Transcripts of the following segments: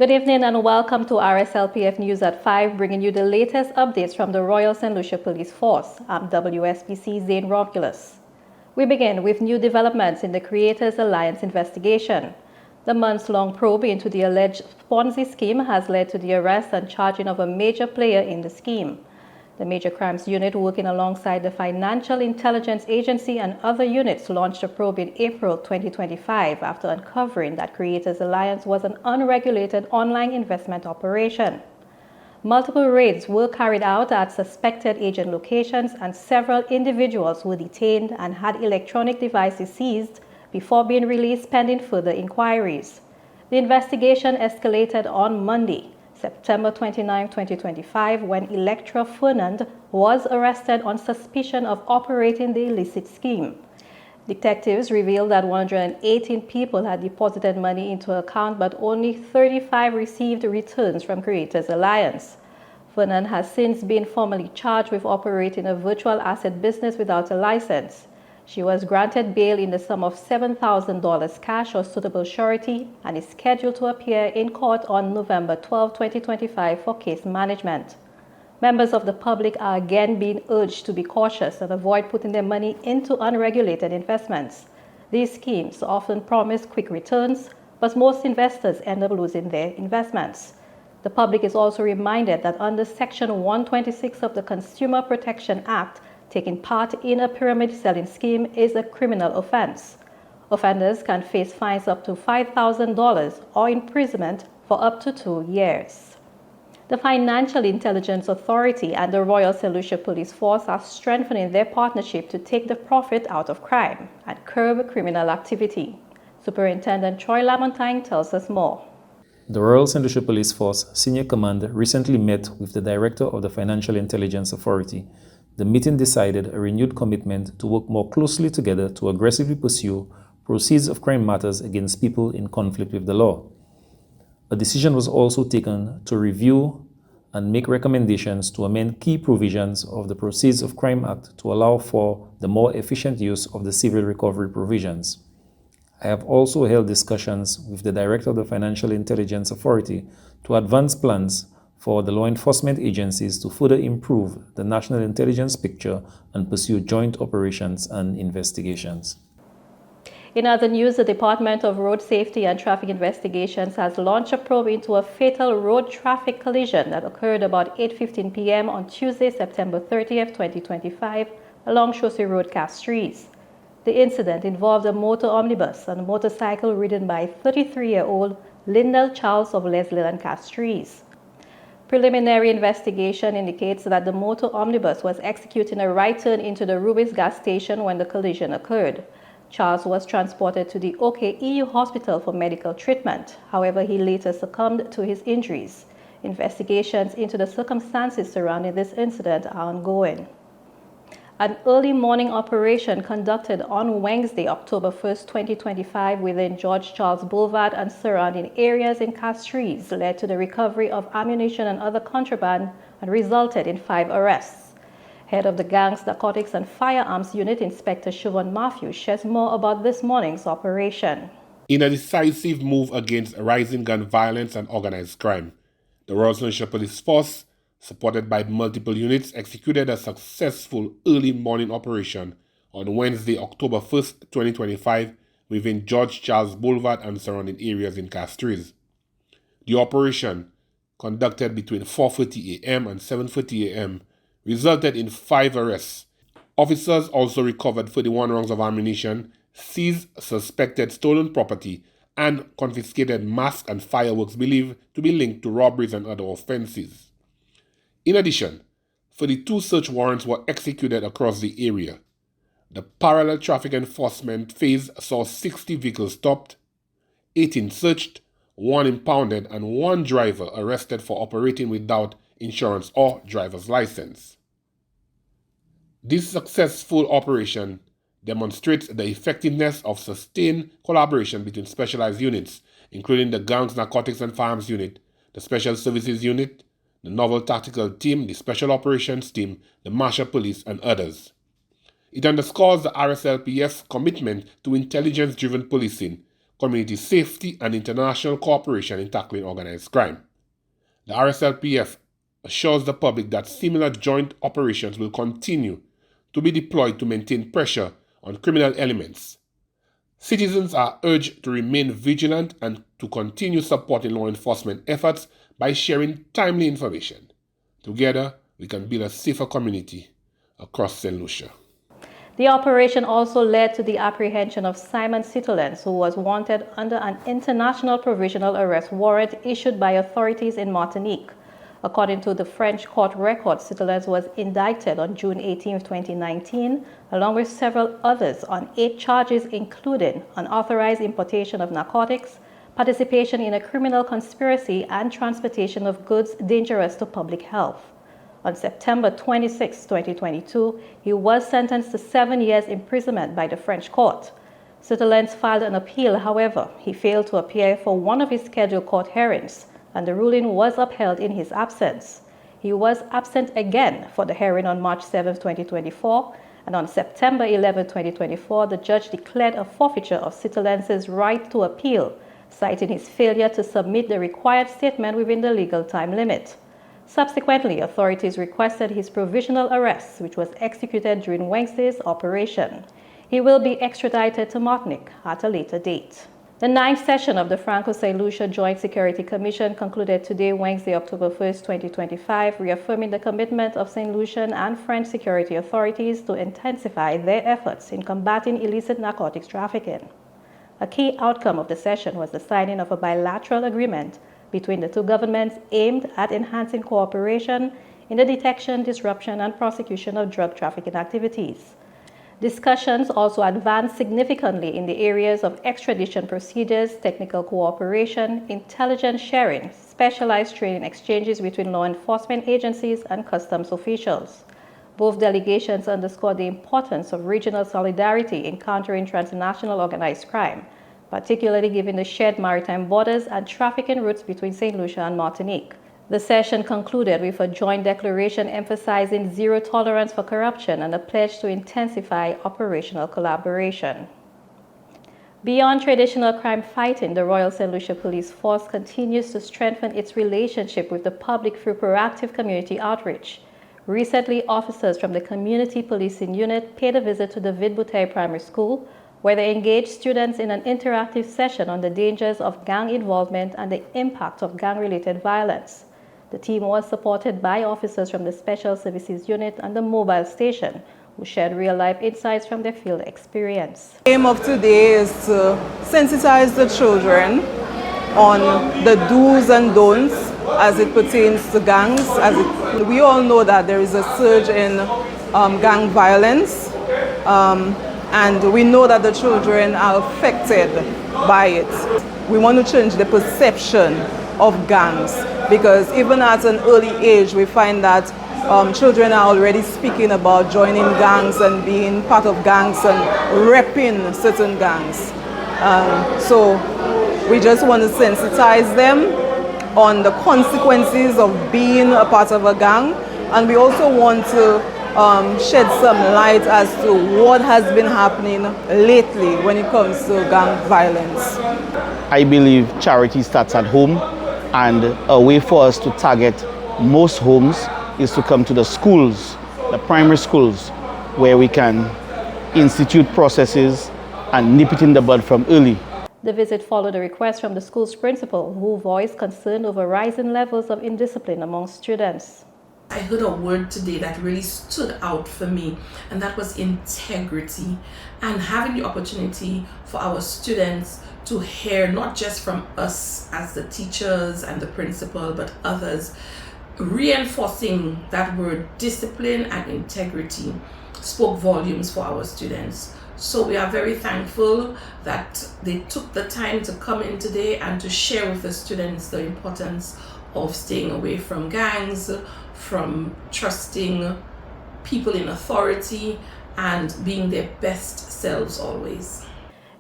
Good evening and welcome to Rslpf News at 5, bringing you the latest updates from the Royal St. Lucia Police Force. I'm WSPC Zane Romulus. We begin with new developments in the Creators Alliance investigation. The months-long probe into the alleged Ponzi scheme has led to the arrest and charging of a major player in the scheme. The Major Crimes Unit, working alongside the Financial Intelligence Agency and other units, launched a probe in April 2025 after uncovering that Creators Alliance was an unregulated online investment operation. Multiple raids were carried out at suspected agent locations, and several individuals were detained and had electronic devices seized before being released pending further inquiries. The investigation escalated on Monday, September 29, 2025, when Electra Fernand was arrested on suspicion of operating the illicit scheme. Detectives revealed that 118 people had deposited money into her account, but only 35 received returns from Creators Alliance. Fernand has since been formally charged with operating a virtual asset business without a license. She was granted bail in the sum of $7,000 cash or suitable surety and is scheduled to appear in court on November 12, 2025 for case management. Members of the public are again being urged to be cautious and avoid putting their money into unregulated investments. These schemes often promise quick returns, but most investors end up losing their investments. The public is also reminded that under Section 126 of the Consumer Protection Act, taking part in a pyramid selling scheme is a criminal offense. Offenders can face fines up to $5,000 or imprisonment for up to 2 years. The Financial Intelligence Authority and the Royal St. Lucia Police Force are strengthening their partnership to take the profit out of crime and curb criminal activity. Superintendent Troy Lamontine tells us more. The Royal St. Lucia Police Force Senior Command recently met with the Director of the Financial Intelligence Authority. The meeting decided a renewed commitment to work more closely together to aggressively pursue proceeds of crime matters against people in conflict with the law. A decision was also taken to review and make recommendations to amend key provisions of the Proceeds of Crime Act to allow for the more efficient use of the civil recovery provisions. I have also held discussions with the Director of the Financial Intelligence Authority to advance plans for the law enforcement agencies to further improve the national intelligence picture and pursue joint operations and investigations. In other news, the Department of Road Safety and Traffic Investigations has launched a probe into a fatal road traffic collision that occurred about 8:15 p.m. on Tuesday, September 30th, 2025, along Chaussee Road, Castries. The incident involved a motor omnibus and a motorcycle ridden by 33-year-old Lyndall Charles of Leslie and Castries. Preliminary investigation indicates that the motor omnibus was executing a right turn into the Rubis gas station when the collision occurred. Charles was transported to the OKEU hospital for medical treatment. However, he later succumbed to his injuries. Investigations into the circumstances surrounding this incident are ongoing. An early morning operation conducted on Wednesday, October 1st, 2025, within George Charles Boulevard and surrounding areas in Castries led to the recovery of ammunition and other contraband and resulted in 5 arrests. Head of the Gangs, Narcotics and Firearms Unit, Inspector Siobhan Matthews, shares more about this morning's operation. In a decisive move against rising gun violence and organized crime, the Royal St. Lucia Police Force, supported by multiple units, executed a successful early morning operation on Wednesday, October 1st, 2025, within George Charles Boulevard and surrounding areas in Castries. The operation, conducted between 4:30 a.m. and 7:30 a.m., resulted in 5 arrests. Officers also recovered 31 rounds of ammunition, seized suspected stolen property, and confiscated masks and fireworks believed to be linked to robberies and other offenses. In addition, 32 search warrants were executed across the area. The parallel traffic enforcement phase saw 60 vehicles stopped, 18 searched, 1 impounded, and 1 driver arrested for operating without insurance or driver's license. This successful operation demonstrates the effectiveness of sustained collaboration between specialized units, including the Gangs, Narcotics and Firearms Unit, the Special Services Unit, the Novel Tactical Team, the Special Operations Team, the Marshal Police, and others. It underscores the Rslpf's commitment to intelligence-driven policing, community safety, and international cooperation in tackling organized crime. The Rslpf assures the public that similar joint operations will continue to be deployed to maintain pressure on criminal elements. Citizens are urged to remain vigilant and to continue supporting law enforcement efforts by sharing timely information. Together, we can build a safer community across St. Lucia. The operation also led to the apprehension of Simon Citolens, who was wanted under an international provisional arrest warrant issued by authorities in Martinique. According to the French court record, Citolens was indicted on June 18, 2019, along with several others on 8 charges, including unauthorized importation of narcotics, participation in a criminal conspiracy, and transportation of goods dangerous to public health. On September 26, 2022, he was sentenced to 7 years imprisonment by the French court. Citolens filed an appeal. However, he failed to appear for one of his scheduled court hearings, and the ruling was upheld in his absence. He was absent again for the hearing on March 7, 2024, and on September 11, 2024, the judge declared a forfeiture of Citolens' right to appeal, citing his failure to submit the required statement within the legal time limit. Subsequently, authorities requested his provisional arrest, which was executed during Wednesday's operation. He will be extradited to Martinique at a later date. The 9th session of the Franco-St. Lucia Joint Security Commission concluded today, Wednesday, October 1, 2025, reaffirming the commitment of St. Lucian and French security authorities to intensify their efforts in combating illicit narcotics trafficking. A key outcome of the session was the signing of a bilateral agreement between the two governments aimed at enhancing cooperation in the detection, disruption, and prosecution of drug trafficking activities. Discussions also advanced significantly in the areas of extradition procedures, technical cooperation, intelligence sharing, specialized training exchanges between law enforcement agencies and customs officials. Both delegations underscored the importance of regional solidarity in countering transnational organized crime, particularly given the shared maritime borders and trafficking routes between St. Lucia and Martinique. The session concluded with a joint declaration emphasizing zero tolerance for corruption and a pledge to intensify operational collaboration. Beyond traditional crime fighting, the Royal St. Lucia Police Force continues to strengthen its relationship with the public through proactive community outreach. Recently, officers from the Community Policing Unit paid a visit to the Vidbouteille Primary School, where they engaged students in an interactive session on the dangers of gang involvement and the impact of gang-related violence. The team was supported by officers from the Special Services Unit and the mobile station, who shared real-life insights from their field experience. The aim of today is to sensitize the children on the do's and don'ts as it pertains to gangs. We all know that there is a surge in gang violence, and we know that the children are affected by it. We want to change the perception of gangs, because even at an early age we find that children are already speaking about joining gangs and being part of gangs and repping certain gangs. So we just want to sensitize them on the consequences of being a part of a gang, and we also want to shed some light as to what has been happening lately when it comes to gang violence. I believe charity starts at home, and a way for us to target most homes is to come to the schools, the primary schools, where we can institute processes and nip it in the bud from early. The visit followed a request from the school's principal, who voiced concern over rising levels of indiscipline among students. I heard a word today that really stood out for me, and that was integrity. And having the opportunity for our students to hear not just from us as the teachers and the principal, but others, reinforcing that word discipline and integrity spoke volumes for our students. So we are very thankful that they took the time to come in today and to share with the students the importance of staying away from gangs, from trusting people in authority, and being their best selves always.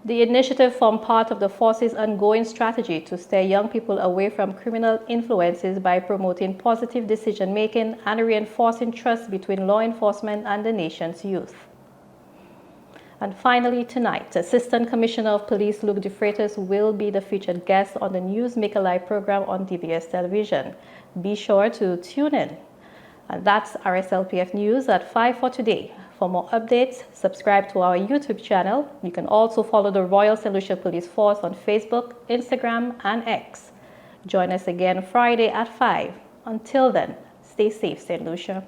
The initiative formed part of the force's ongoing strategy to steer young people away from criminal influences by promoting positive decision-making and reinforcing trust between law enforcement and the nation's youth. And finally tonight, Assistant Commissioner of Police Luke DeFreitas will be the featured guest on the Newsmaker Live program on DBS Television. Be sure to tune in. And that's RSLPF News at 5 for today. For more updates, subscribe to our YouTube channel. You can also follow the Royal St. Lucia Police Force on Facebook, Instagram, and X. Join us again Friday at 5. Until then, stay safe, St. Lucia.